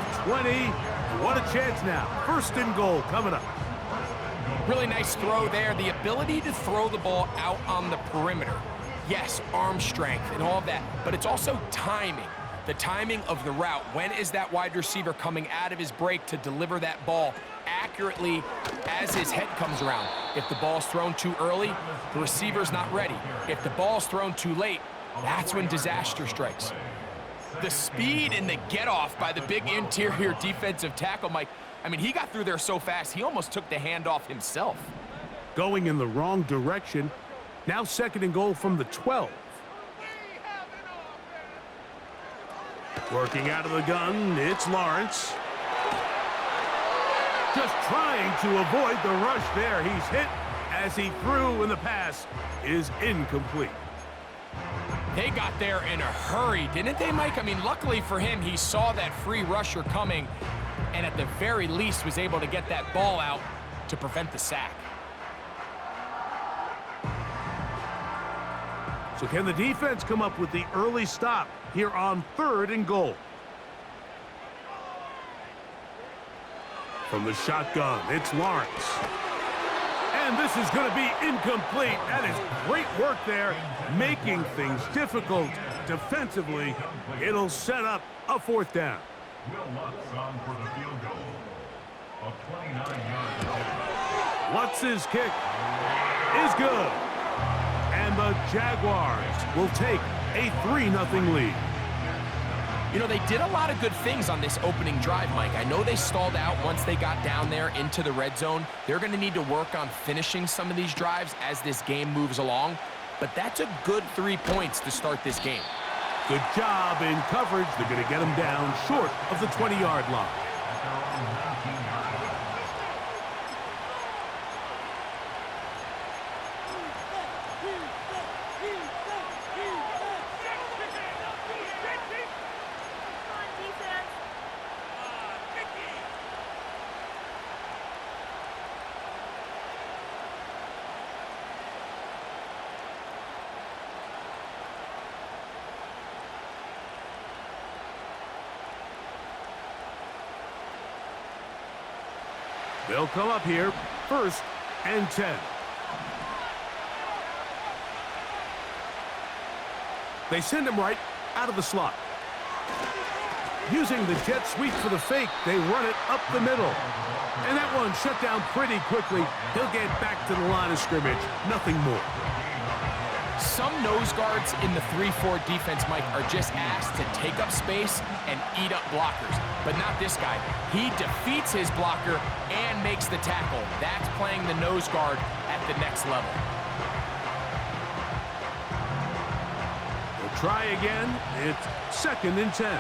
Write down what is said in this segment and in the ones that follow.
of 20. What a chance now. First and goal coming up. Really nice throw there. The ability to throw the ball out on the perimeter. Yes, arm strength and all of that, but it's also timing. The timing of the route. When is that wide receiver coming out of his break to deliver that ball accurately as his head comes around? If the ball's thrown too early, the receiver's not ready. If the ball's thrown too late, that's when disaster strikes. The speed and the get-off by the big interior defensive tackle, Mike. I mean, he got through there so fast, he almost took the handoff himself. Going in the wrong direction. Now second and goal from the 12. Working out of the gun, it's Lawrence. Just trying to avoid the rush there. He's hit as he threw, and the pass is incomplete. They got there in a hurry, didn't they, Mike? I mean, luckily for him, he saw that free rusher coming, and at the very least was able to get that ball out to prevent the sack. So can the defense come up with the early stop here on third and goal? From the shotgun, it's Lawrence. And this is going to be incomplete. That is great work there, making things difficult defensively. It'll set up a fourth down. Lutz's kick is good. And the Jaguars will take a 3-0 lead. You know, they did a lot of good things on this opening drive, Mike. I know they stalled out once they got down there into the red zone. They're going to need to work on finishing some of these drives as this game moves along. But that's a good 3 points to start this game. Good job in coverage. They're going to get them down short of the 20-yard line. They'll come up here, first and 10. They send him right out of the slot. Using the jet sweep for the fake, they run it up the middle. And that one shut down pretty quickly. He'll get back to the line of scrimmage, nothing more. Some nose guards in the 3-4 defense, Mike, are just asked to take up space and eat up blockers. But not this guy. He defeats his blocker and makes the tackle. That's playing the nose guard at the next level. We'll try again. It's second and 10.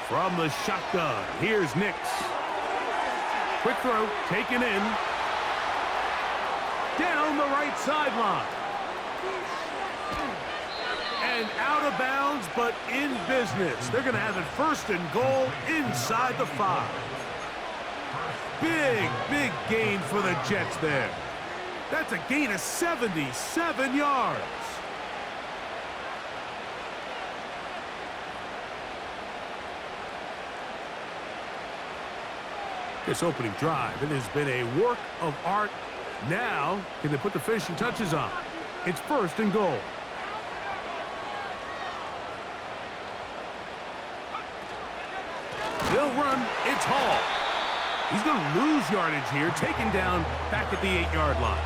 From the shotgun, here's Nix. Quick throw, taken in. Down the right sideline. And out of bounds, but in business. They're going to have it first and goal inside the 5. Big gain for the Jets there. That's a gain of 77 yards. This opening drive, it has been a work of art. Now, can they put the finishing touches on? It's first and goal. They'll run. It's Hall. He's going to lose yardage here, taken down back at the 8-yard line.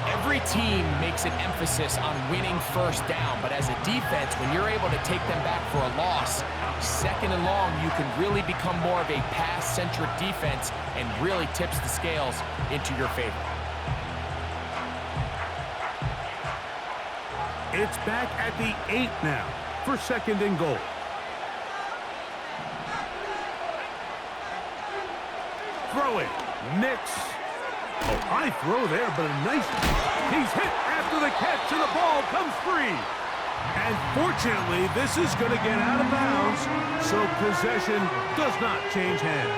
Every team makes an emphasis on winning first down, but as a defense, when you're able to take them back for a loss, second and long, you can really become more of a pass-centric defense and really tips the scales into your favor. It's back at the 8 now for second and goal. Throw it. Nix. Oh, high throw there, but a nice... He's hit after the catch, and the ball comes free. And fortunately, this is going to get out of bounds, so possession does not change hands.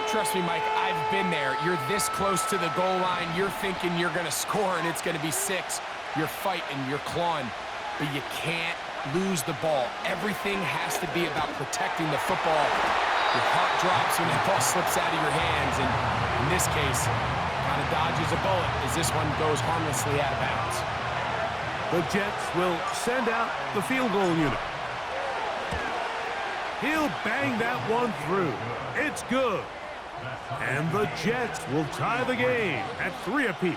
Trust me, Mike, I've been there. You're this close to the goal line. You're thinking you're going to score, and it's going to be 6. You're fighting, you're clawing, but you can't lose the ball. Everything has to be about protecting the football. Your heart drops when the ball slips out of your hands, and in this case, kind of dodges a bullet as this one goes harmlessly out of bounds. The Jets will send out the field goal unit. He'll bang that one through. It's good. And the Jets will tie the game at 3 apiece.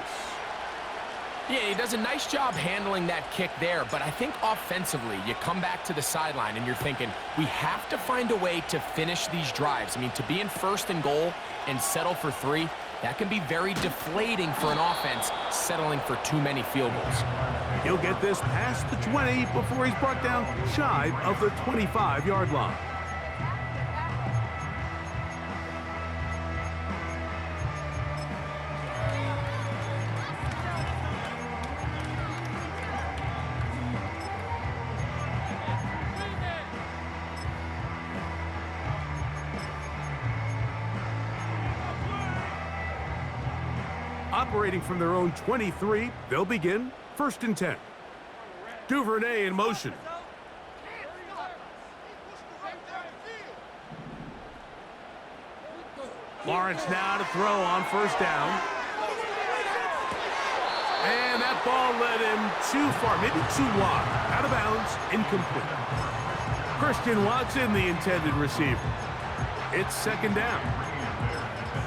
Yeah, he does a nice job handling that kick there, but I think offensively, you come back to the sideline and you're thinking, we have to find a way to finish these drives. I mean, to be in 1st and goal and settle for 3, that can be very deflating for an offense settling for too many field goals. He'll get this past the 20 before he's brought down shy of the 25-yard line. Operating from their own 23, they'll begin 1st and 10. Duvernay in motion. Lawrence now to throw on 1st down. And that ball led him too far, maybe too wide. Out of bounds, incomplete. Christian Watson, the intended receiver. It's 2nd down.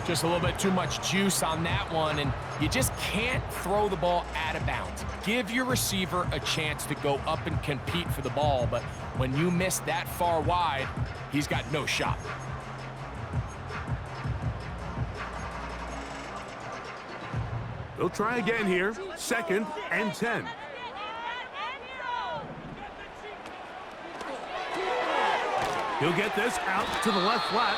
Just a little bit too much juice on that one, and you just can't throw the ball out of bounds. Give your receiver a chance to go up and compete for the ball, but when you miss that far wide, he's got no shot. They'll try again here, 2nd and 10. He'll get this out to the left flat.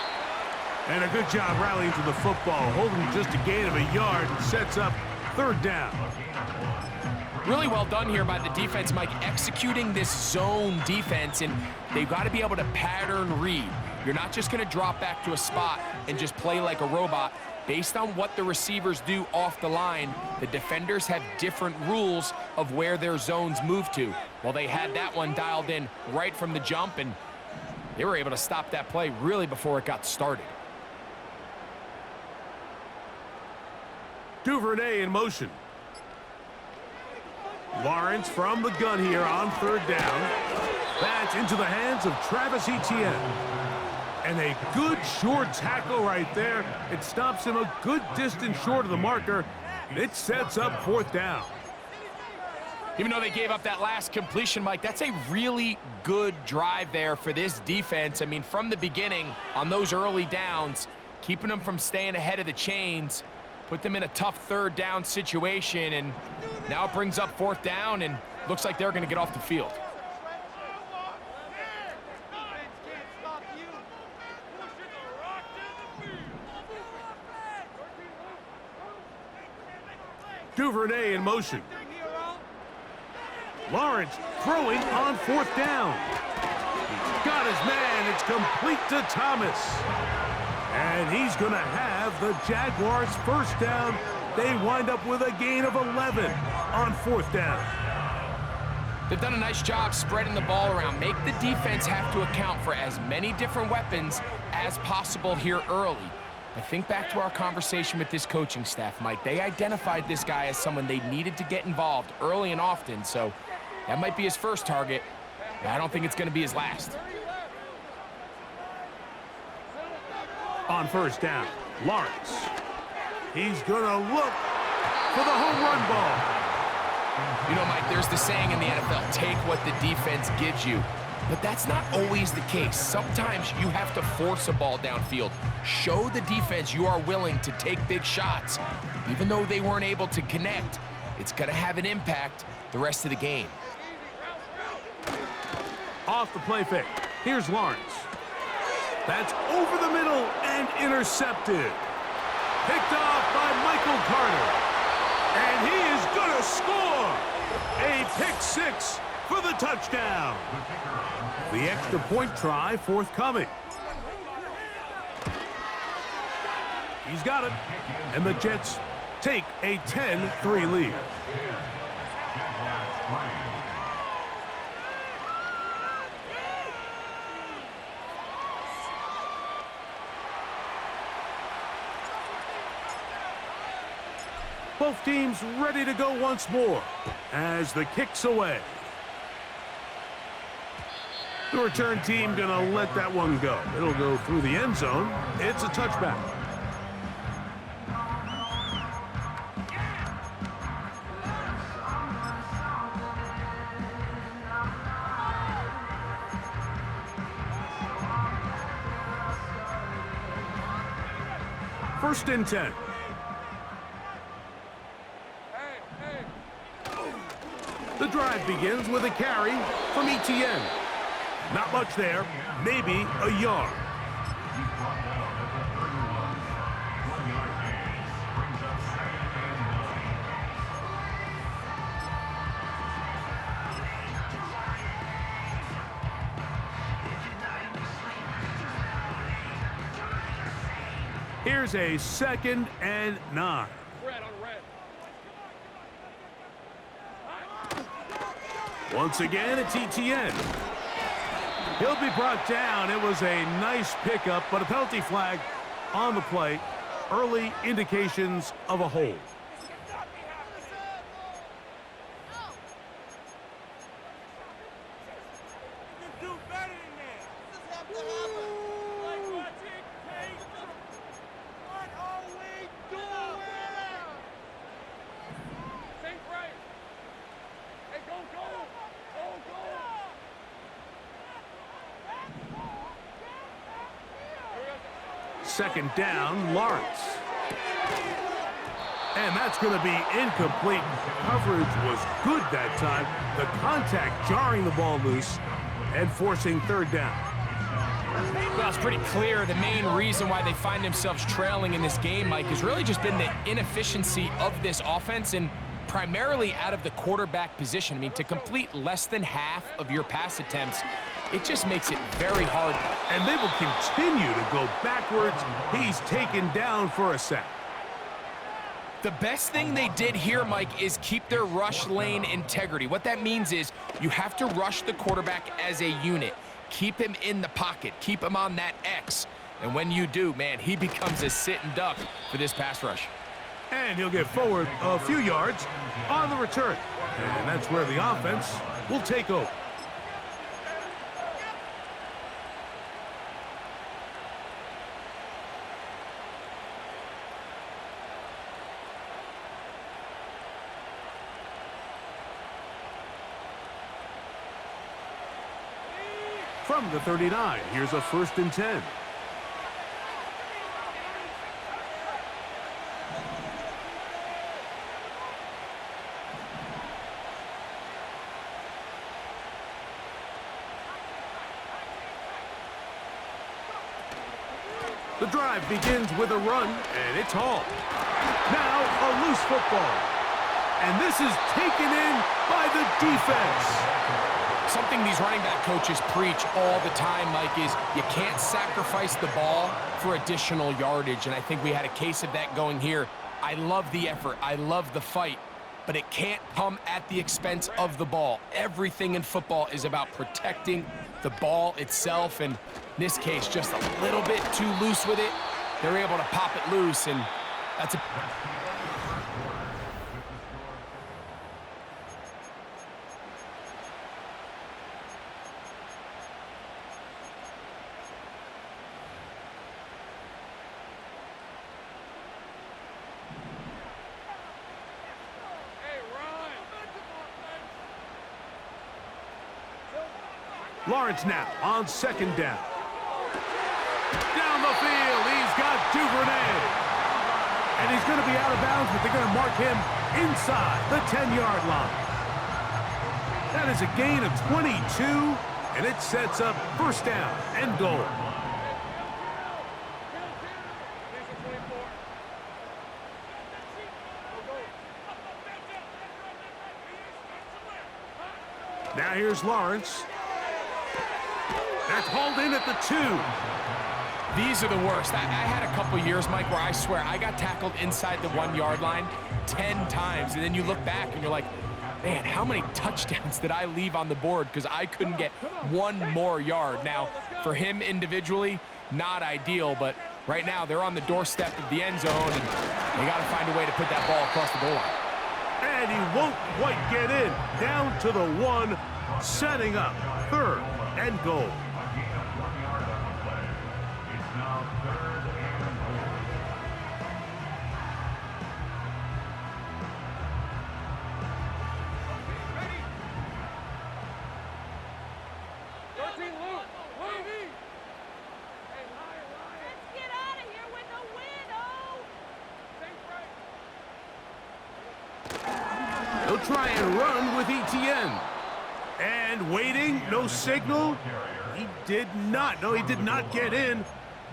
And a good job rallying to the football, holding just a gain of a yard and sets up 3rd down. Really well done here by the defense, Mike, executing this zone defense, and they've got to be able to pattern read. You're not just going to drop back to a spot and just play like a robot. Based on what the receivers do off the line, the defenders have different rules of where their zones move to. Well, they had that one dialed in right from the jump, and they were able to stop that play really before it got started. Duvernay in motion. Lawrence from the gun here on 3rd down. That's into the hands of Travis Etienne. And a good short tackle right there. It stops him a good distance short of the marker. It sets up 4th down. Even though they gave up that last completion, Mike, that's a really good drive there for this defense. I mean, from the beginning, on those early downs, keeping them from staying ahead of the chains, put them in a tough 3rd down situation, and now it brings up 4th down, and looks like they're going to get off the field. Duvernay in motion. Lawrence throwing on 4th down. He's got his man. It's complete to Thomas. And he's going to have the Jaguars' 1st down. They wind up with a gain of 11 on 4th down. They've done a nice job spreading the ball around. Make the defense have to account for as many different weapons as possible here early. I think back to our conversation with this coaching staff, Mike. They identified this guy as someone they needed to get involved early and often, so that might be his first target, but I don't think it's going to be his last. On 1st down, Lawrence. He's going to look for the home run ball. You know, Mike, there's the saying in the NFL, take what the defense gives you. But that's not always the case. Sometimes you have to force a ball downfield. Show the defense you are willing to take big shots. Even though they weren't able to connect, it's going to have an impact the rest of the game. Off the play fake. Here's Lawrence. That's over the middle and intercepted. Picked off by Michael Carter. And he is going to score. A pick 6 for the touchdown. The extra point try forthcoming. He's got it. And the Jets take a 10-3 lead. Both teams ready to go once more as the kick's away. The return team gonna let that one go. It'll go through the end zone. It's a touchback. First and 10. The drive begins with a carry from ETN. Not much there, maybe a yard. Here's a 2nd and 9. Once again, it's ETN. He'll be brought down. It was a nice pickup, but a penalty flag on the play. Early indications of a hold. Second down, Lawrence. And that's going to be incomplete. Coverage was good that time. The contact jarring the ball loose and forcing third down. Well, it's pretty clear the main reason why they find themselves trailing in this game, Mike, has really just been the inefficiency of this offense and primarily out of the quarterback position. I mean, to complete less than half of your pass attempts, it just makes it very hard. And they will continue to go backwards. He's taken down for a sack. The best thing they did here, Mike, is keep their rush lane integrity. What that means is you have to rush the quarterback as a unit. Keep him in the pocket. Keep him on that X. And when you do, man, he becomes a sitting duck for this pass rush. And he'll get forward a few yards on the return. And that's where the offense will take over. From the 39, here's a 1st and 10. The drive begins with a run, and it's hauled. Now a loose football. And this is taken in by the defense. Something these running back coaches preach all the time, Mike, is you can't sacrifice the ball for additional yardage, and I think we had a case of that going here. I love the effort. I love the fight, but it can't come at the expense of the ball. Everything in football is about protecting the ball itself, and in this case, just a little bit too loose with it. They're able to pop it loose, and that's a... Lawrence now on 2nd down. Down the field, he's got Duvernay. And he's going to be out of bounds, but they're going to mark him inside the 10-yard line. That is a gain of 22, and it sets up 1st down and goal. Now here's Lawrence. That's hauled in at the 2. These are the worst. I had a couple years, Mike, where I swear I got tackled inside the 1 yard line 10 times. And then you look back and you're like, man, how many touchdowns did I leave on the board because I couldn't get one more yard? Now, for him individually, not ideal, but right now they're on the doorstep of the end zone, and they got to find a way to put that ball across the goal line. And he won't quite get in. Down to the 1, setting up 3rd and goal. He'll try and run with ETN. And waiting, no signal. He did not. No, he did not get in.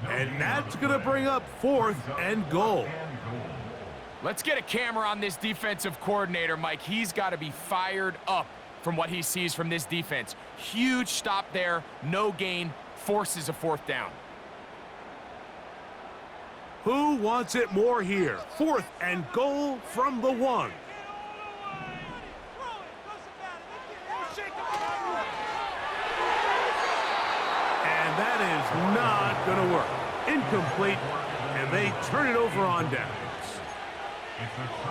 And that's going to bring up 4th and goal. Let's get a camera on this defensive coordinator, Mike. He's got to be fired up from what he sees from this defense. Huge stop there, no gain, forces a 4th down. Who wants it more here? 4th and goal from the 1. And that is not going to work. Incomplete, and they turn it over on downs.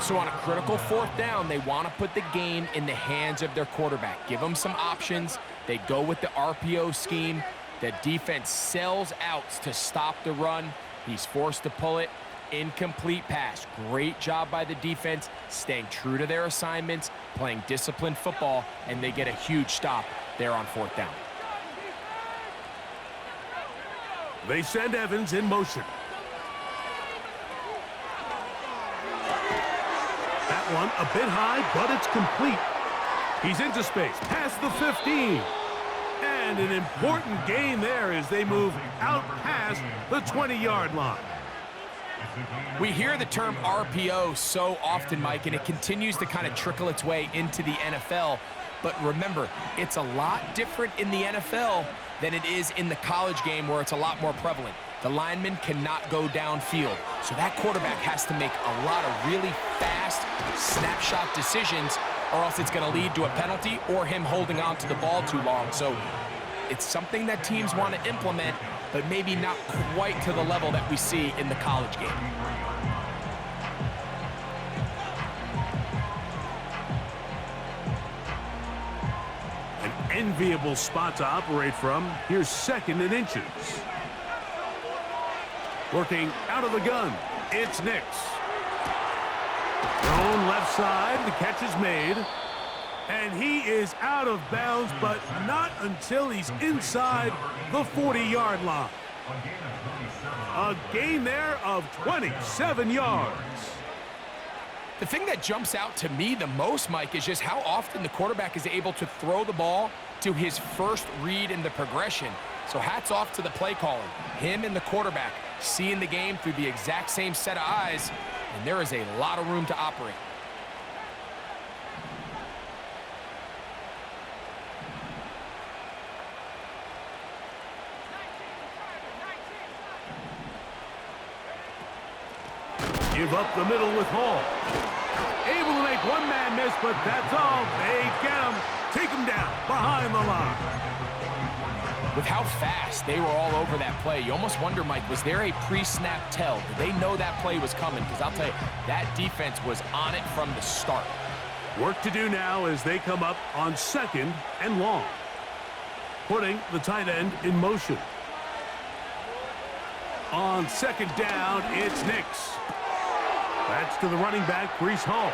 So on a critical 4th down, they want to put the game in the hands of their quarterback. Give them some options. They go with the RPO scheme. The defense sells outs to stop the run. He's forced to pull it. Incomplete pass. Great job by the defense, staying true to their assignments, playing disciplined football, and they get a huge stop there on 4th down. They send Evans in motion. That one a bit high, but it's complete. He's into space, past the 15. And an important gain there as they move out past the 20-yard line. We hear the term RPO so often, Mike, and it continues to kind of trickle its way into the NFL. But remember, it's a lot different in the NFL than it is in the college game where it's a lot more prevalent. The lineman cannot go downfield, so that quarterback has to make a lot of really fast snapshot decisions, or else it's going to lead to a penalty or him holding on to the ball too long. So it's something that teams want to implement, but maybe not quite to the level that we see in the college game. An enviable spot to operate from. Here's 2nd and inches. Working out of the gun, it's Nix. Thrown left side, the catch is made. And he is out of bounds, but not until he's inside the 40-yard line. A gain there of 27 yards. The thing that jumps out to me the most, Mike, is just how often the quarterback is able to throw the ball to his first read in the progression. So hats off to the play calling. Him and the quarterback seeing the game through the exact same set of eyes, and there is a lot of room to operate. Give up the middle with Hall. Able to make one man miss, but that's all. They get him. Take him down behind the line. With how fast they were all over that play, you almost wonder, Mike, was there a pre-snap tell? Did they know that play was coming? Because I'll tell you, that defense was on it from the start. Work to do now as they come up on 2nd and long. Putting the tight end in motion. On 2nd down, it's Nix. That's to the running back, Breece Hall.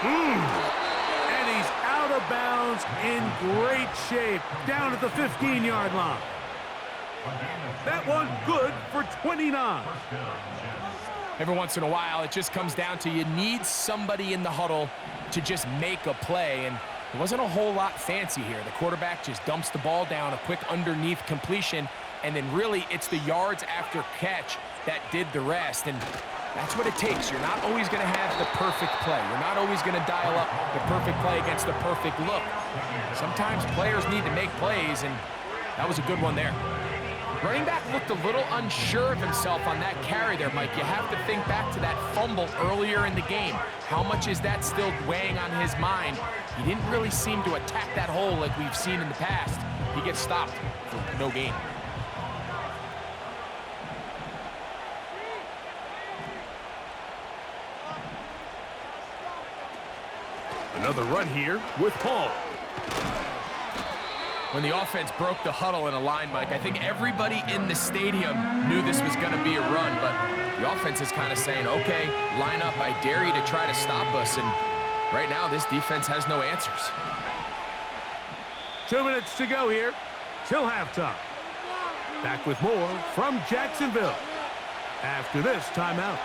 And he's out of bounds in great shape, down at the 15-yard line. That one good for 29. Every once in a while, it just comes down to you need somebody in the huddle to just make a play, and it wasn't a whole lot fancy here. The quarterback just dumps the ball down, a quick underneath completion, and then really it's the yards after catch that did the rest. And that's what it takes. You're not always going to have the perfect play. You're not always going to dial up the perfect play against the perfect look. Sometimes players need to make plays, and that was a good one there. Running back looked a little unsure of himself on that carry there, Mike. You have to think back to that fumble earlier in the game. How much is that still weighing on his mind? He didn't really seem to attack that hole like we've seen in the past. He gets stopped for no gain. Another run here with Hall. When the offense broke the huddle in a line, Mike, I think everybody in the stadium knew this was going to be a run, but the offense is kind of saying, okay, line up, I dare you to try to stop us, and right now this defense has no answers. 2 minutes to go here till halftime. Back with more from Jacksonville after this timeout.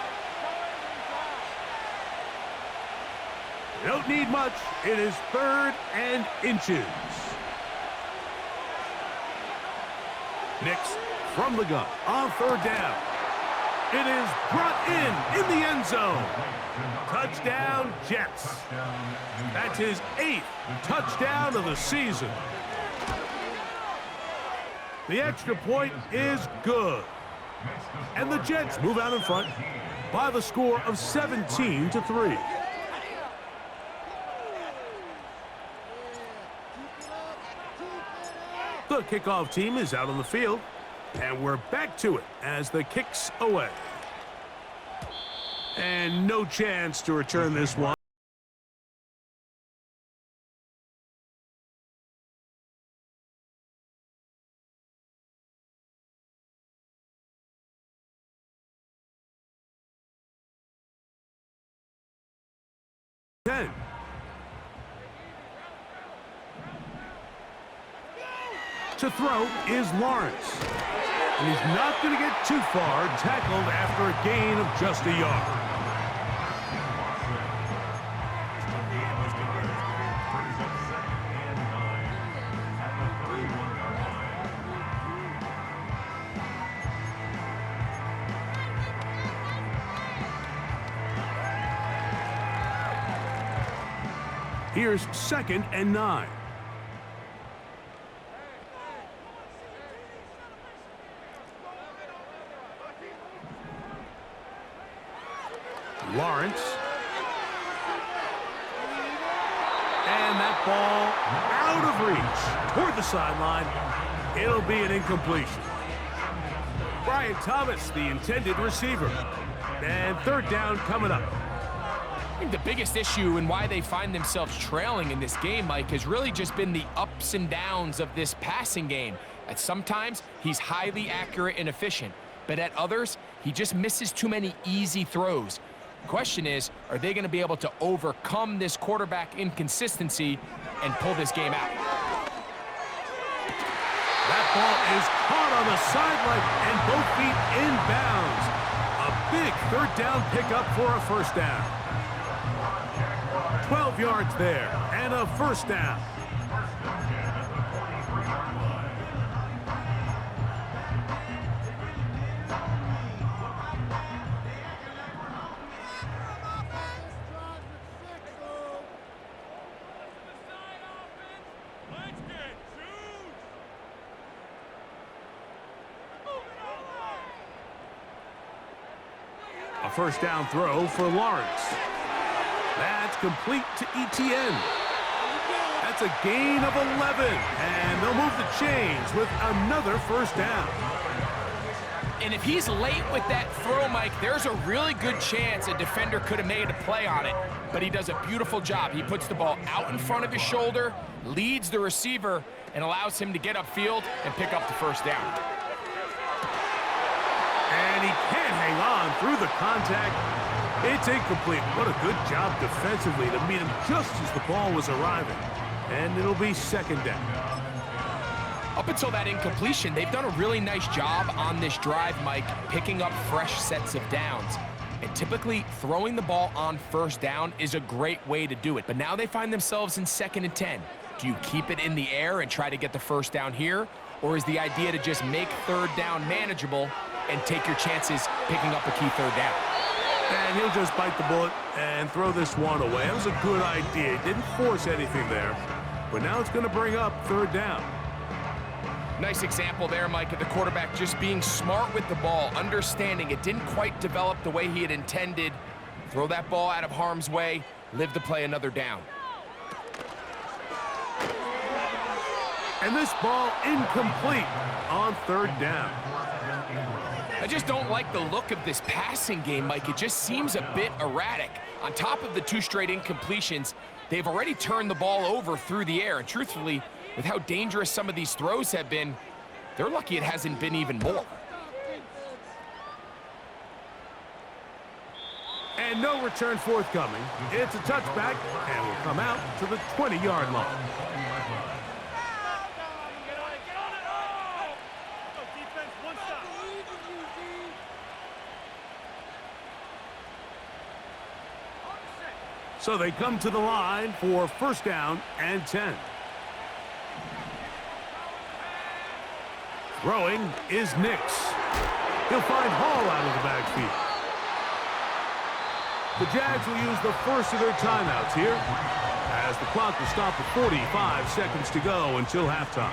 Don't need much. It is 3rd and inches. Nix from the gun on 3rd down. It is brought in the end zone. Touchdown, Jets. That's his 8th touchdown of the season. The extra point is good. And the Jets move out in front by the score of 17-3. The kickoff team is out on the field, and we're back to it as the kick's away. And no chance to return this one. To throw is Lawrence. And he's not going to get too far, tackled after a gain of just a yard. Here's 2nd and 9. Lawrence. And that ball out of reach toward the sideline. It'll be an incompletion. Brian Thomas, the intended receiver. And 3rd down coming up. I think the biggest issue and why they find themselves trailing in this game, Mike, has really just been the ups and downs of this passing game. At sometimes, he's highly accurate and efficient, but at others, he just misses too many easy throws. The question is, are they going to be able to overcome this quarterback inconsistency and pull this game out? That ball is caught on the sideline and both feet inbounds. A big 3rd down pickup for a 1st down. 12 yards there and a 1st down. A 1st down throw for Lawrence. That's complete to Etienne. That's a gain of 11, and they'll move the chains with another 1st down. And if he's late with that throw, Mike, there's a really good chance a defender could have made a play on it, but he does a beautiful job. He puts the ball out in front of his shoulder, leads the receiver, and allows him to get upfield and pick up the 1st down. And he can't hang on through the contact. It's incomplete. What a good job defensively to meet him just as the ball was arriving. And it'll be 2nd down. Up until that incompletion, they've done a really nice job on this drive, Mike, picking up fresh sets of downs. And typically, throwing the ball on 1st down is a great way to do it. But now they find themselves in 2nd and 10. Do you keep it in the air and try to get the 1st down here? Or is the idea to just make 3rd down manageable and take your chances picking up a key 3rd down? And he'll just bite the bullet and throw this one away. That was a good idea. He didn't force anything there. But now it's going to bring up 3rd down. Nice example there, Mike, of the quarterback just being smart with the ball, understanding it didn't quite develop the way he had intended. Throw that ball out of harm's way, live to play another down. And this ball incomplete on third down. I just don't like the look of this passing game, Mike. It just seems a bit erratic. On top of the 2 straight incompletions, they've already turned the ball over through the air. And truthfully, with how dangerous some of these throws have been, they're lucky it hasn't been even more. And no return forthcoming. It's a touchback, and will come out to the 20-yard line. So they come to the line for first down and 10. Throwing is Nix. He'll find Hall out of the backfield. The Jags will use the first of their timeouts here, as the clock will stop at 45 seconds to go until halftime.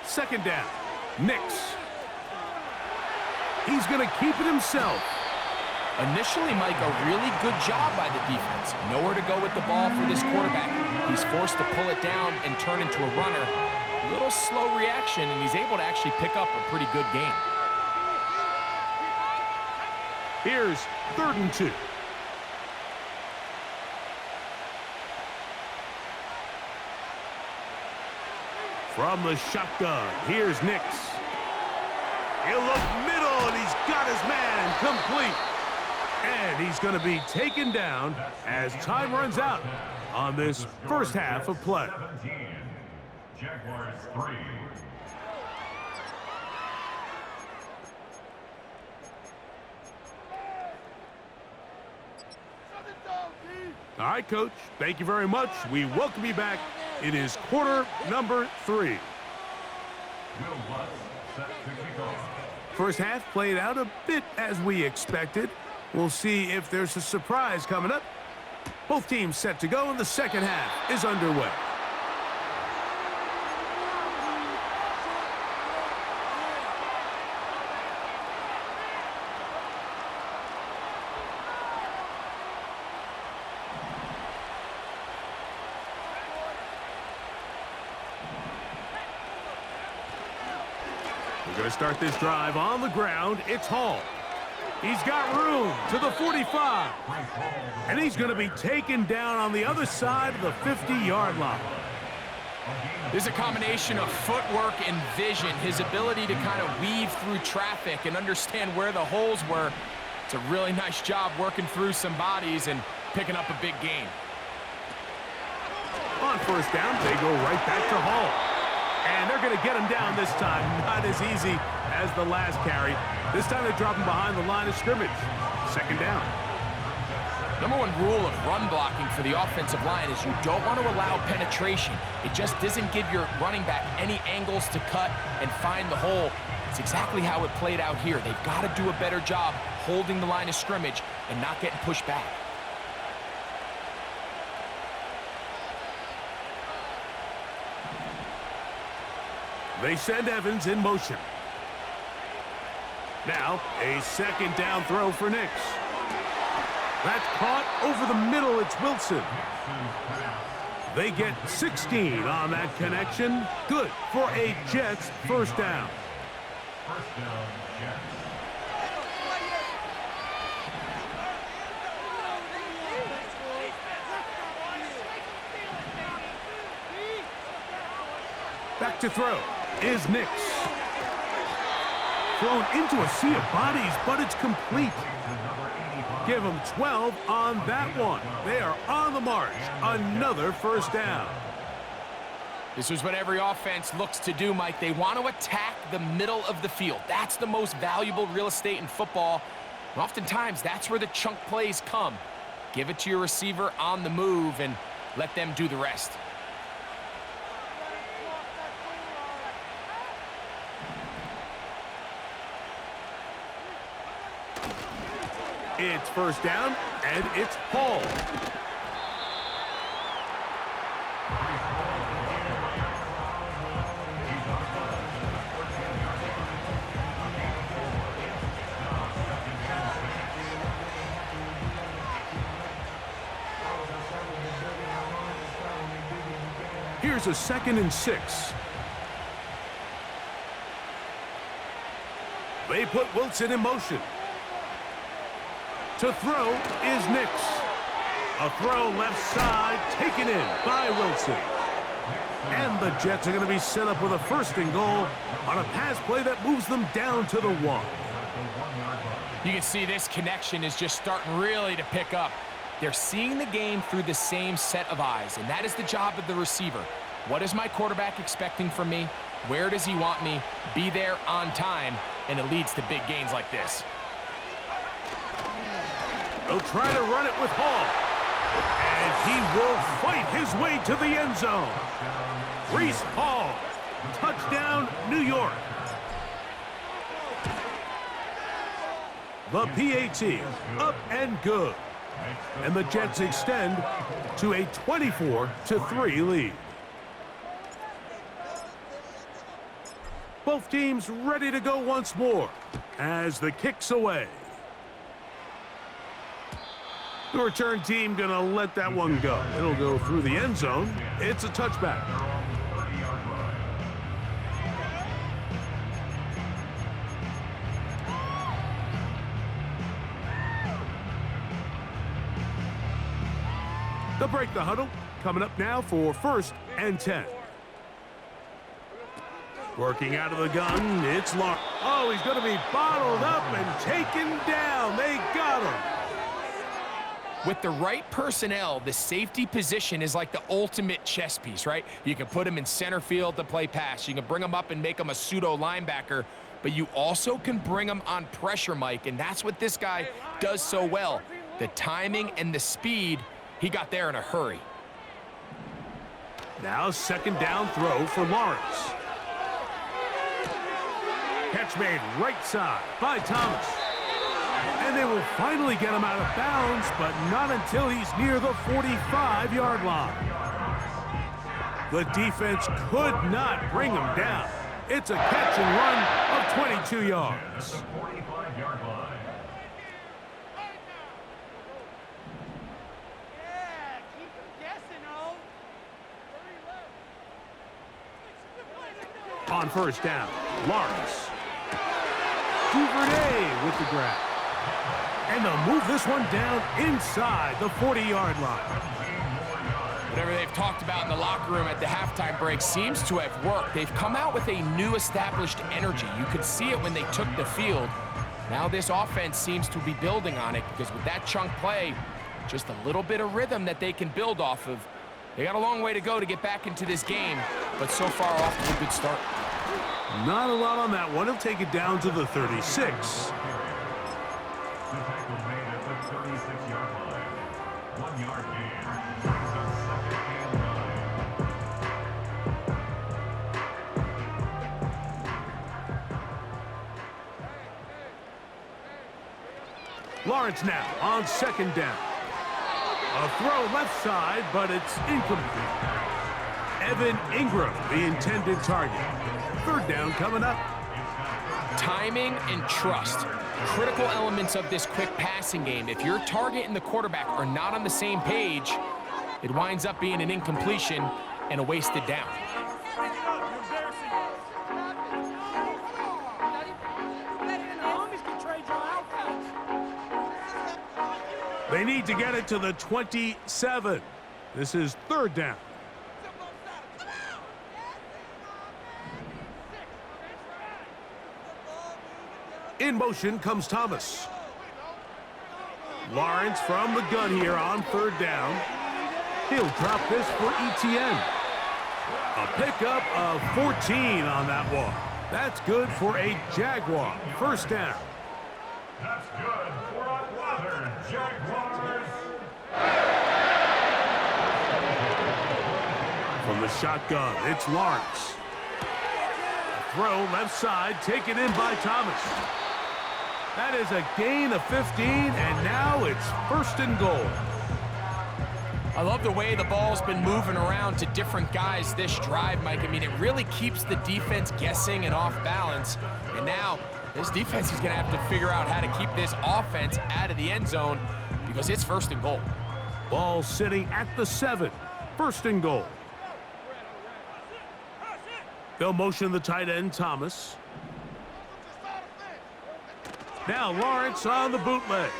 Second down. Nix. He's going to keep it himself. Initially, Mike, a really good job by the defense. Nowhere to go with the ball for this quarterback. He's forced to pull it down and turn into a runner. A little slow reaction, and he's able to actually pick up a pretty good game. Here's 3rd and 2. From the shotgun, here's Nix. He'll look middle, and he's got his man complete. And he's going to be taken down as time runs out on this first half of play. Jaguars 3. All right, Coach, thank you very much. We welcome you back. It is quarter number 3. First half played out a bit as we expected. We'll see if there's a surprise coming up. Both teams set to go, and the second half is underway. We're going to start this drive on the ground. It's Hall. He's got room to the 45. And he's going to be taken down on the other side of the 50-yard line. There's a combination of footwork and vision, his ability to kind of weave through traffic and understand where the holes were. It's a really nice job working through some bodies and picking up a big gain. On first down, they go right back to Hall. And they're going to get him down this time. Not as easy as the last carry. This time they drop him behind the line of scrimmage. Second down. Number one rule of run blocking for the offensive line is you don't want to allow penetration. It just doesn't give your running back any angles to cut and find the hole. It's exactly how it played out here. They've got to do a better job holding the line of scrimmage and not getting pushed back. They send Evans in motion. Now, a second down throw for Nix. That's caught over the middle. It's Wilson. They get 16 on that connection. Good for a Jets first down. First down, Jets. Back to throw is Nix. Thrown into a sea of bodies, but it's complete. Give them 12 on that one. They are on the march. Another first down. This is what every offense looks to do, Mike. They want to attack the middle of the field. That's the most valuable real estate in football. And oftentimes, that's where the chunk plays come. Give it to your receiver on the move and let them do the rest. It's first down, and it's Hall. Here's a 2nd and 6. They put Wilson in motion. To throw is Nix. A throw left side, taken in by Wilson. And the Jets are going to be set up with a 1st and goal on a pass play that moves them down to the 1. You can see this connection is just starting really to pick up. They're seeing the game through the same set of eyes, and that is the job of the receiver. What is my quarterback expecting from me? Where does he want me? Be there on time, and it leads to big gains like this. They'll try to run it with Hall. And he will fight his way to the end zone. Breece Hall. Touchdown, New York. The PAT up and good. And the Jets extend to a 24-3 lead. Both teams ready to go once more as the kick's away. The return team gonna let that one go. It'll go through the end zone. It's a touchback. They'll break the huddle. Coming up now for 1st and 10. Working out of the gun, it's Lawrence. Oh, he's going to be bottled up and taken down. They got him. With the right personnel, the safety position is like the ultimate chess piece, right? You can put him in center field to play pass. You can bring him up and make him a pseudo linebacker, but you also can bring him on pressure, Mike, and that's what this guy does so well. The timing and the speed, he got there in a hurry. Now 2nd down throw for Lawrence. Catch made right side by Thomas. And they will finally get him out of bounds, but not until he's near the 45-yard line. The defense could not bring him down. It's a catch and run of 22 yards. On 1st down, Lawrence. Duvernay with the grab. And they'll move this one down inside the 40-yard line. Whatever they've talked about in the locker room at the halftime break seems to have worked. They've come out with a new established energy. You could see it when they took the field. Now this offense seems to be building on it because with that chunk play, just a little bit of rhythm that they can build off of. They got a long way to go to get back into this game, but so far off to a good start. Not a lot on that one. He'll take it down to the 36. Lawrence now on 2nd down. A throw left side, but it's incomplete. Evan Ingram, the intended target. 3rd down coming up. Timing and trust, critical elements of this quick passing game. If your target and the quarterback are not on the same page, it winds up being an incompletion and a wasted down. They need to get it to the 27. This is 3rd down. In motion comes Thomas. Lawrence from the gun here on 3rd down. He'll drop this for ETN. A pickup of 14 on that one. That's good for a Jaguar. 1st down. That's good for another Jaguars From the shotgun, it's Lawrence. A throw left side, taken in by Thomas. That is a gain of 15, and now it's 1st and goal. I love the way the ball's been moving around to different guys this drive, Mike. I mean, it really keeps the defense guessing and off balance. And now this defense is going to have to figure out how to keep this offense out of the end zone because it's 1st and goal. Ball sitting at the 7, 1st and goal. They'll motion the tight end, Thomas. Now Lawrence on the bootleg.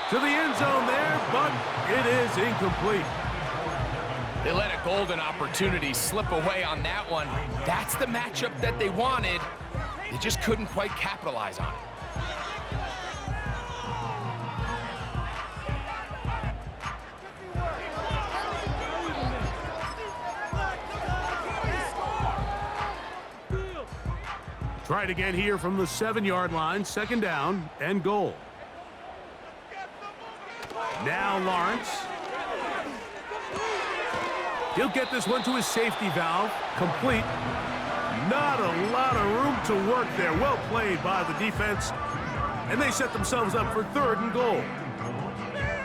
To the end zone there, but it is incomplete. They let a golden opportunity slip away on that one. That's the matchup that they wanted. They just couldn't quite capitalize on it. Try it again here from the 7-yard line, 2nd down and goal. Now Lawrence. He'll get this one to his safety valve. Complete. Not a lot of room to work there. Well played by the defense. And they set themselves up for 3rd and goal.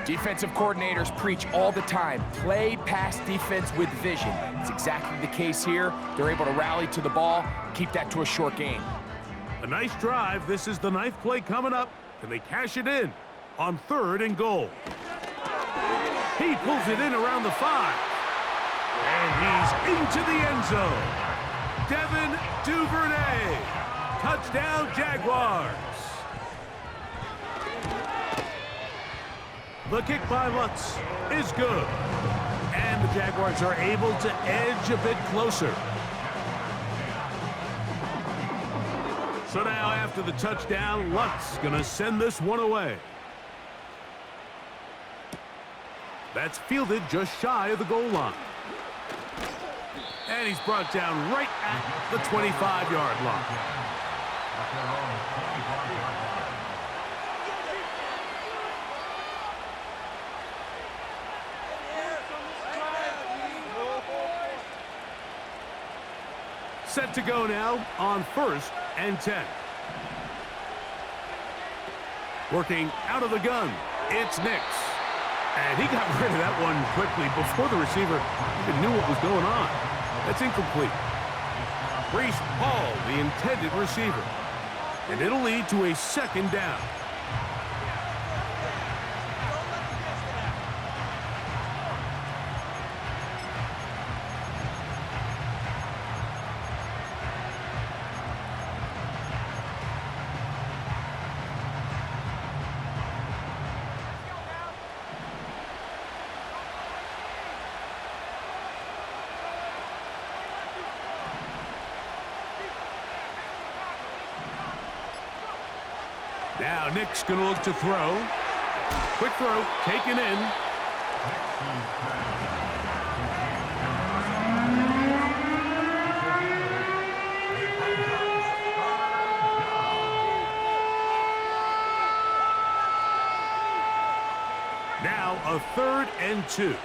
Defensive coordinators preach all the time, play pass defense with vision. It's exactly the case here. They're able to rally to the ball, keep that to a short game. A nice drive. This is the 9th play coming up. Can they cash it in on 3rd and goal? He pulls it in around the 5. And he's into the end zone. Devin Duvernay. Touchdown, Jaguars. The kick by Lutz is good. And the Jaguars are able to edge a bit closer. So now after the touchdown, Lutz gonna send this one away. That's fielded just shy of the goal line. And he's brought down right at the 25-yard line. Set to go now on 1st and 10. Working out of the gun, it's Nix. And he got rid of that one quickly before the receiver even knew what was going on. That's incomplete. Brees Hall, the intended receiver. And it'll lead to a 2nd down. Now Nick's going to look to throw. Quick throw, taken in. Now a 3rd and 2.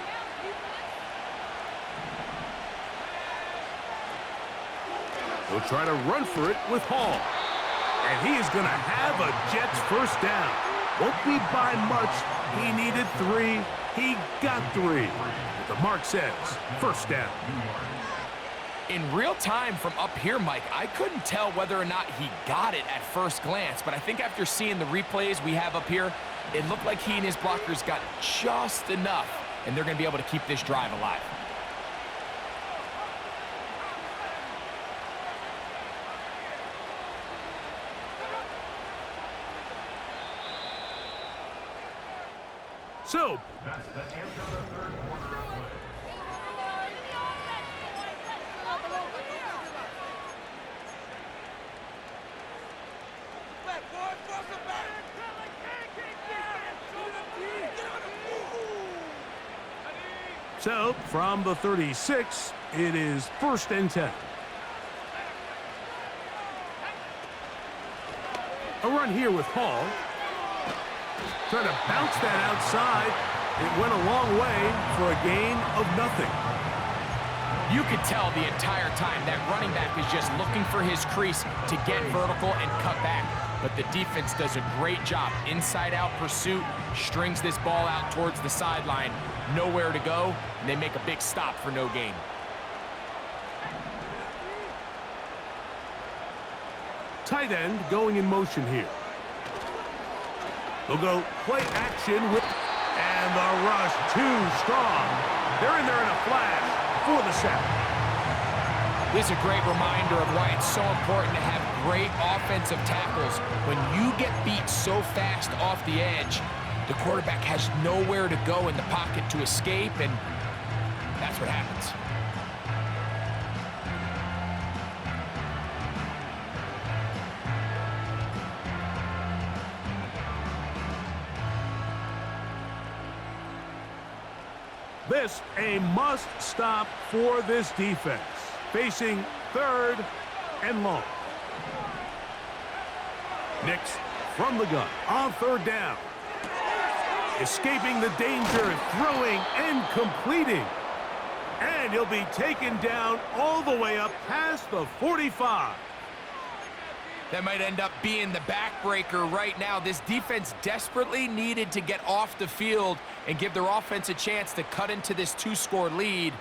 He'll try to run for it with Hall. And he is going to have a Jets 1st down. Won't be by much. He needed 3. He got 3. The mark says 1st down. In real time from up here, Mike, I couldn't tell whether or not he got it at first glance, but I think after seeing the replays we have up here, it looked like he and his blockers got just enough, and they're going to be able to keep this drive alive. So, from the 36, it is 1st and 10. A run here with Hall. Trying to bounce that outside. It went a long way for a gain of nothing. You could tell the entire time that running back is just looking for his crease to get vertical and cut back. But the defense does a great job. Inside-out pursuit, strings this ball out towards the sideline. Nowhere to go, and they make a big stop for no gain. Tight end going in motion here. They'll go play action with, and the rush too strong. They're in there in a flash for the sack. This is a great reminder of why it's so important to have great offensive tackles. When you get beat so fast off the edge, the quarterback has nowhere to go in the pocket to escape, and that's what happens. This a must-stop for this defense. Facing 3rd and long. Nix from the gun on 3rd down. Escaping the danger, throwing and completing. And he'll be taken down all the way up past the 45. That might end up being the backbreaker right now. This defense desperately needed to get off the field and give their offense a chance to cut into this 2-score lead.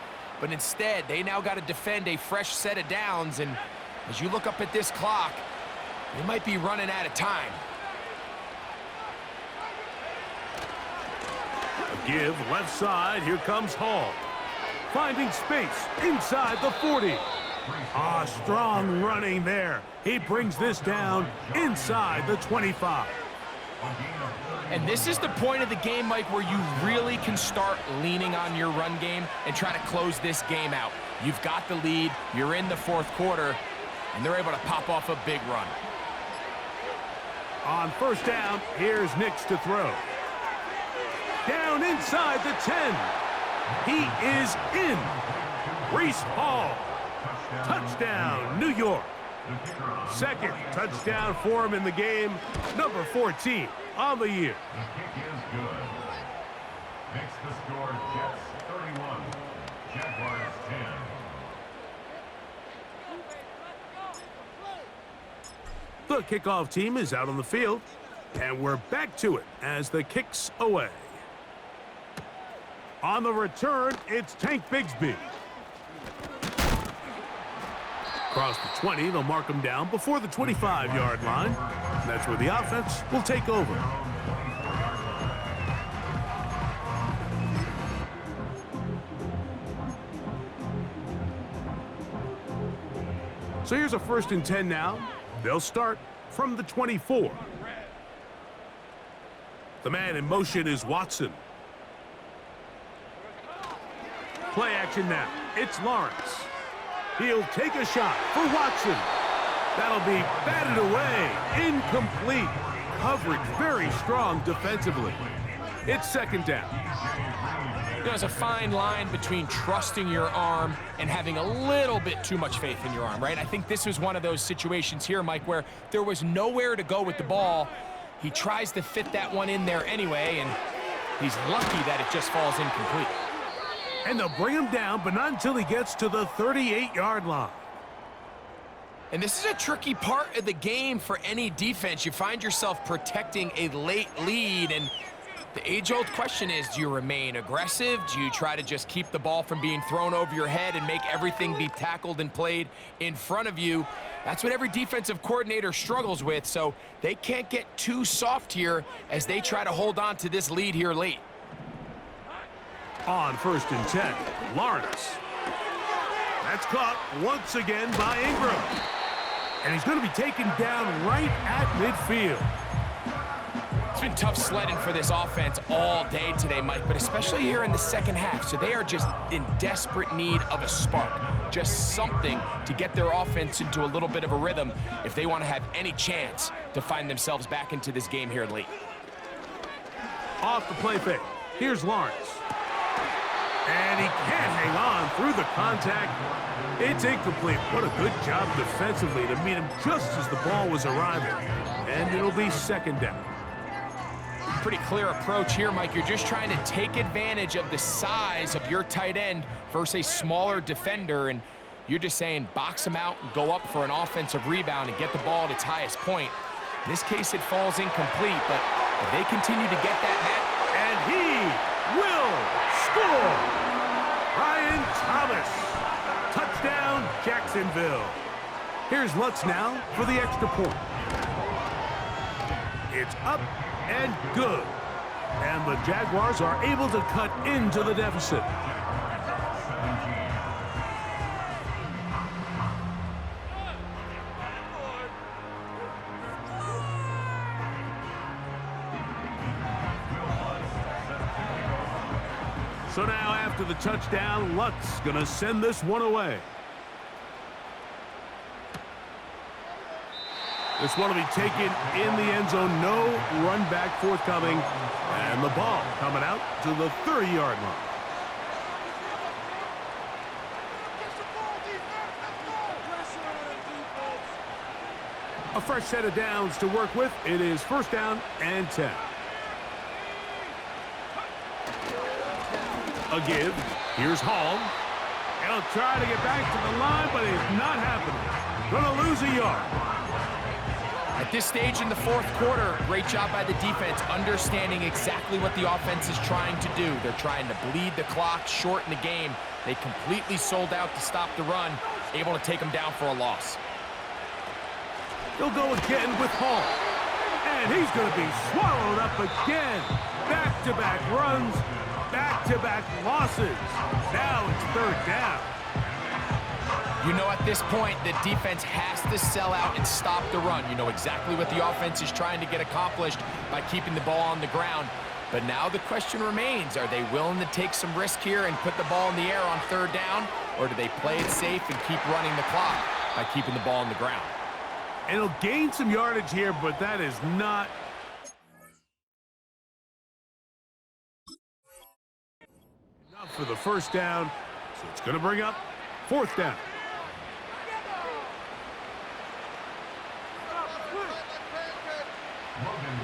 But instead, they now got to defend a fresh set of downs. And as you look up at this clock, they might be running out of time. A give left side. Here comes Hall. Finding space inside the 40. Strong running there. He brings this down inside the 25. And this is the point of the game, Mike, where you really can start leaning on your run game and try to close this game out. You've got the lead, you're in the 4th quarter, and they're able to pop off a big run. On 1st down, here's Nix to throw. Down inside the 10. He is in. Breece Hall. Touchdown, New York. 2nd touchdown for him in the game. Number 14 on the year. The kick is good. Makes the score Jets 31, Jaguars 10. The kickoff team is out on the field, and we're back to it as the kick's away. On the return, it's Tank Bigsby. Across the 20, they'll mark him down before the 25-yard line. That's where the offense will take over. So here's a 1st and 10 now. They'll start from the 24. The man in motion is Watson. Play action now. It's Lawrence. He'll take a shot for Watson. That'll be batted away. Incomplete. Coverage very strong defensively. It's 2nd down. There's a fine line between trusting your arm and having a little bit too much faith in your arm, right? I think this was one of those situations here, Mike, where there was nowhere to go with the ball. He tries to fit that one in there anyway, and he's lucky that it just falls incomplete. And they'll bring him down, but not until he gets to the 38-yard line. And this is a tricky part of the game for any defense. You find yourself protecting a late lead, and the age-old question is, do you remain aggressive? Do you try to just keep the ball from being thrown over your head and make everything be tackled and played in front of you? That's what every defensive coordinator struggles with, so they can't get too soft here as they try to hold on to this lead here late. On 1st and 10, Lawrence. That's caught once again by Ingram. And he's going to be taken down right at midfield. It's been tough sledding for this offense all day today, Mike, but especially here in the 2nd half. So they are just in desperate need of a spark, just something to get their offense into a little bit of a rhythm if they want to have any chance to find themselves back into this game here late. Off the play fake. Here's Lawrence. And he can't hang on through the contact. It's incomplete. What a good job defensively to meet him just as the ball was arriving. And it'll be 2nd down. pretty clear approach here, Mike. You're just trying to take advantage of the size of your tight end versus a smaller defender, and you're just saying box him out and go up for an offensive rebound and get the ball at its highest point. In this case, it falls incomplete, but if they continue to get that net, and he will score! Ryan Thomas. Touchdown, Jacksonville. Here's Lutz now for the extra point. It's up and good. And the Jaguars are able to cut into the deficit. So now after the touchdown, Lutz gonna send this one away. This one will be taken in the end zone. No run back forthcoming. And the ball coming out to the 30-yard line. A fresh set of downs to work with. It is first down and 10. A give. Here's Hall. He'll try to get back to the line, but it's not happening. Gonna lose a yard. at this stage in the fourth quarter, great job by the defense, understanding exactly what the offense is trying to do. They're trying to bleed the clock, shorten the game. They completely sold out to stop the run, able to take them down for a loss. He'll go again with Hall. And he's going to be swallowed up again. Back-to-back runs, back-to-back losses. Now it's third down. You know, at this point, the defense has to sell out and stop the run. You know exactly what the offense is trying to get accomplished by keeping the ball on the ground. But now the question remains, are they willing to take some risk here and put the ball in the air on third down? Or do they play it safe and keep running the clock by keeping the ball on the ground? And he'll gain some yardage here, but that is not enough for the first down. So it's going to bring up fourth down.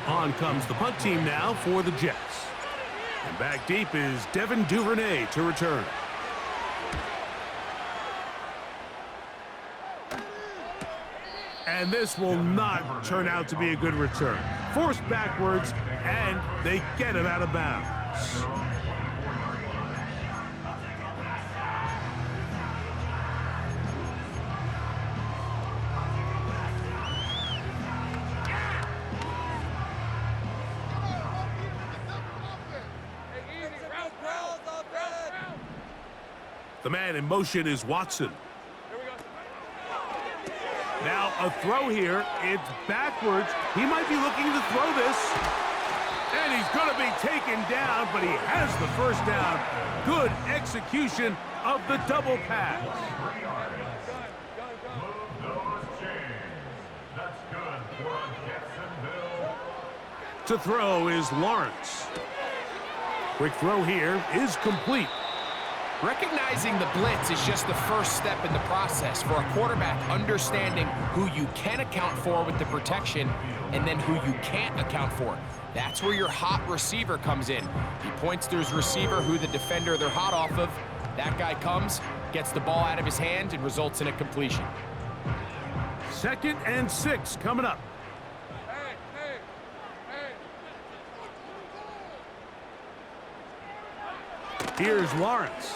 On comes the punt team now for the Jets. And back deep is Devin Duvernay to return. And this will not turn out to be a good return. Forced backwards, and they get him out of bounds. The man in motion is Watson. Now a throw here. It's backwards. He might be looking to throw this. And he's going to be taken down, but he has the first down. Good execution of the double pass. To throw is Lawrence. Quick throw here is complete. Recognizing the blitz is just the first step in the process for a quarterback, understanding who you can account for with the protection and then who you can't account for. That's where your hot receiver comes in. He points to his receiver who the defender they're hot off of. That guy comes, gets the ball out of his hand, and results in a completion. 2nd and 6 coming up. Here's Lawrence.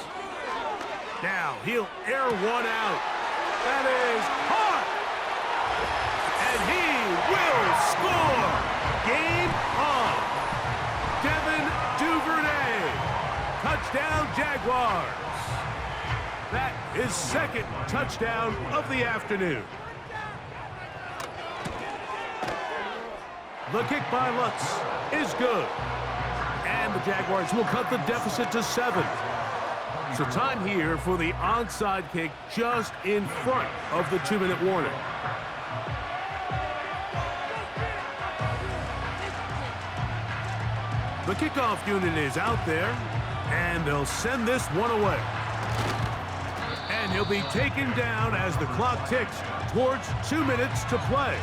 Now he'll air one out. That is caught. And he will score. Game on. Devin Duvernay. Touchdown Jaguars. That is 2nd touchdown of the afternoon. The kick by Lutz is good. And the Jaguars will cut the deficit to 7. So time here for the onside kick just in front of the 2-minute warning. The kickoff unit is out there, and they'll send this one away. And he'll be taken down as the clock ticks towards 2 minutes to play.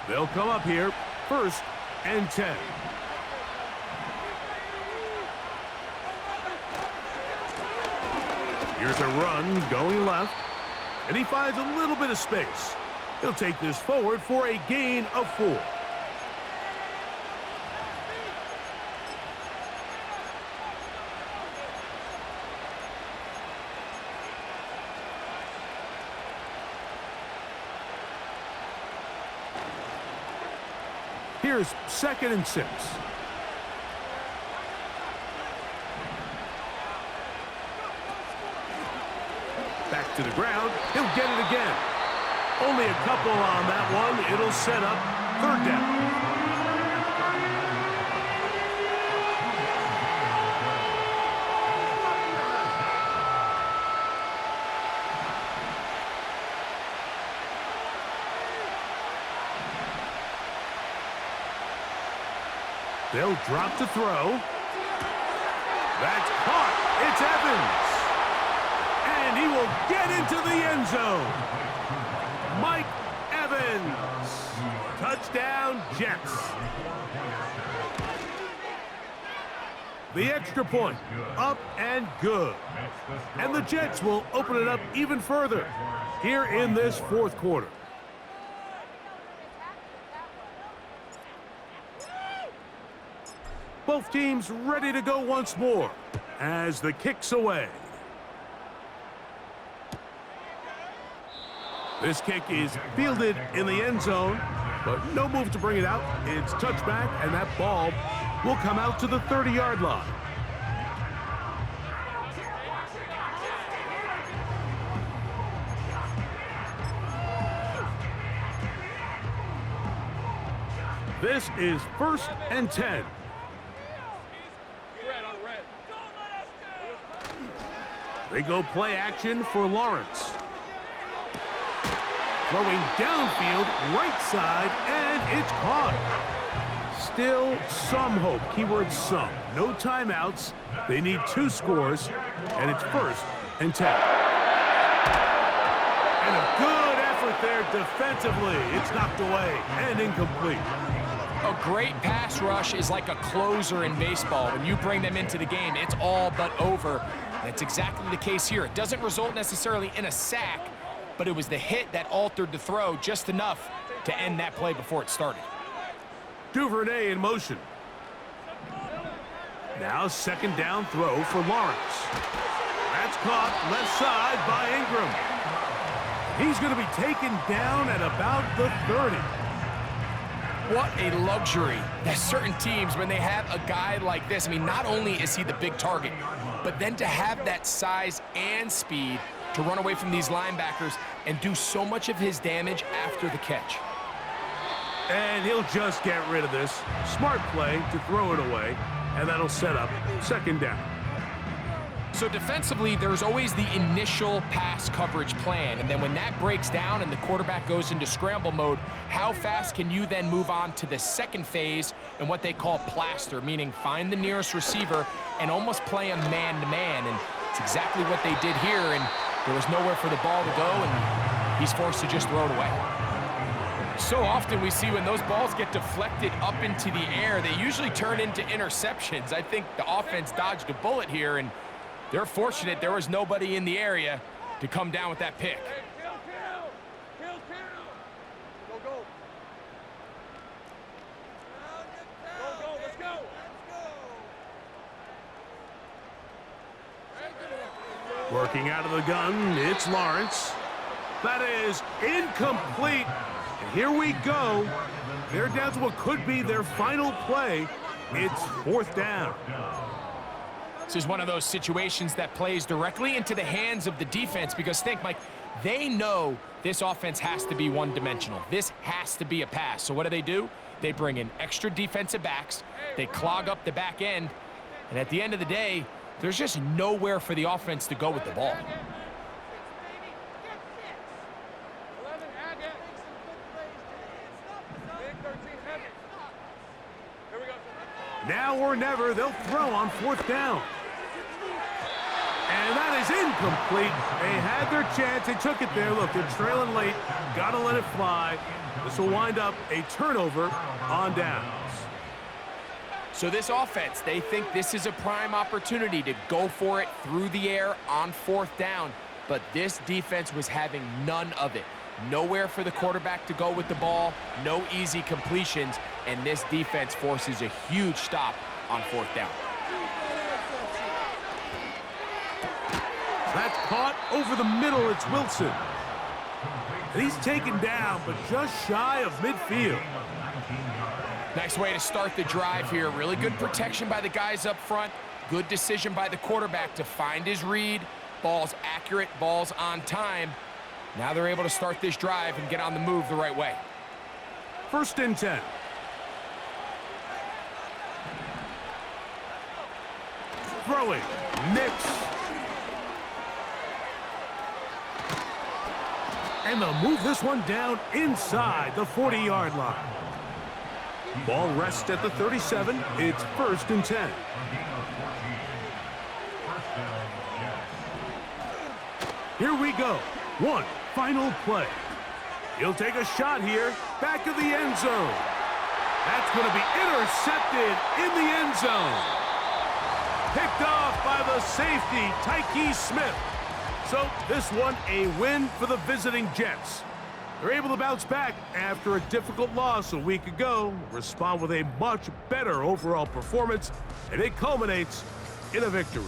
They'll come up here, 1st and 10. Here's a run going left, and he finds a little bit of space. He'll take this forward for a gain of 4. Here's 2nd and 6. Back to the ground. He'll get it again. Only a couple on that one. It'll set up 3rd down. They'll drop to throw. That's caught. It's Evans. And he will get into the end zone. Mike Evans. Touchdown, Jets. The extra point. Up and good. And the Jets will open it up even further here in this 4th quarter. Both teams ready to go once more as the kick's away. This kick is fielded in the end zone, but no move to bring it out. It's touchback, and that ball will come out to the 30-yard line. This is 1st and 10. They go play action for Lawrence. Throwing downfield, right side, and it's caught. Still some hope. Keyword some. No timeouts. They need 2 scores, and it's 1st and 10. And a good effort there defensively. It's knocked away and incomplete. A great pass rush is like a closer in baseball. When you bring them into the game, it's all but over. That's exactly the case here. It doesn't result necessarily in a sack, but it was the hit that altered the throw just enough to end that play before it started. Duvernay in motion. Now 2nd down throw for Lawrence. That's caught left side by Ingram. He's going to be taken down at about the 30. What a luxury that certain teams, when they have a guy like this, I mean, not only is he the big target, but then to have that size and speed to run away from these linebackers and do so much of his damage after the catch. And he'll just get rid of this. Smart play to throw it away, and that'll set up 2nd down. So defensively, there's always the initial pass coverage plan, and then when that breaks down and the quarterback goes into scramble mode, how fast can you then move on to the 2nd phase and what they call plaster, meaning find the nearest receiver and almost play him man-to-man, and it's exactly what they did here, and there was nowhere for the ball to go, and he's forced to just throw it away. So often we see when those balls get deflected up into the air, they usually turn into interceptions. I think the offense dodged a bullet here, and they're fortunate there was nobody in the area to come down with that pick. Working out of the gun, it's Lawrence. That is incomplete. And here we go. They're down to what could be their final play. It's 4th down. This is one of those situations that plays directly into the hands of the defense because think, Mike, they know this offense has to be one-dimensional. This has to be a pass. So what do? They bring in extra defensive backs. They clog up the back end. And at the end of the day, there's just nowhere for the offense to go with the ball. Now or never, they'll throw on 4th down. And that is incomplete. They had their chance. They took it there. Look, they're trailing late. Got to let it fly. This will wind up a turnover on downs. So this offense, they think this is a prime opportunity to go for it through the air on 4th down. But this defense was having none of it. Nowhere for the quarterback to go with the ball. No easy completions. And this defense forces a huge stop on 4th down. That's caught over the middle. It's Wilson. And he's taken down, but just shy of midfield. Nice way to start the drive here. Really good protection by the guys up front. Good decision by the quarterback to find his read. Ball's accurate, ball's on time. Now they're able to start this drive and get on the move the right way. 1st and 10. Throwing. Nix. And they'll move this one down inside the 40-yard line. Ball rests at the 37. It's 1st and 10. Here we go. One final play. He'll take a shot here. Back of the end zone. That's going to be intercepted in the end zone. Picked off by the safety, Tyke Smith. So this one a win for the visiting Jets. They're able to bounce back after a difficult loss a week ago, respond with a much better overall performance, and it culminates in a victory.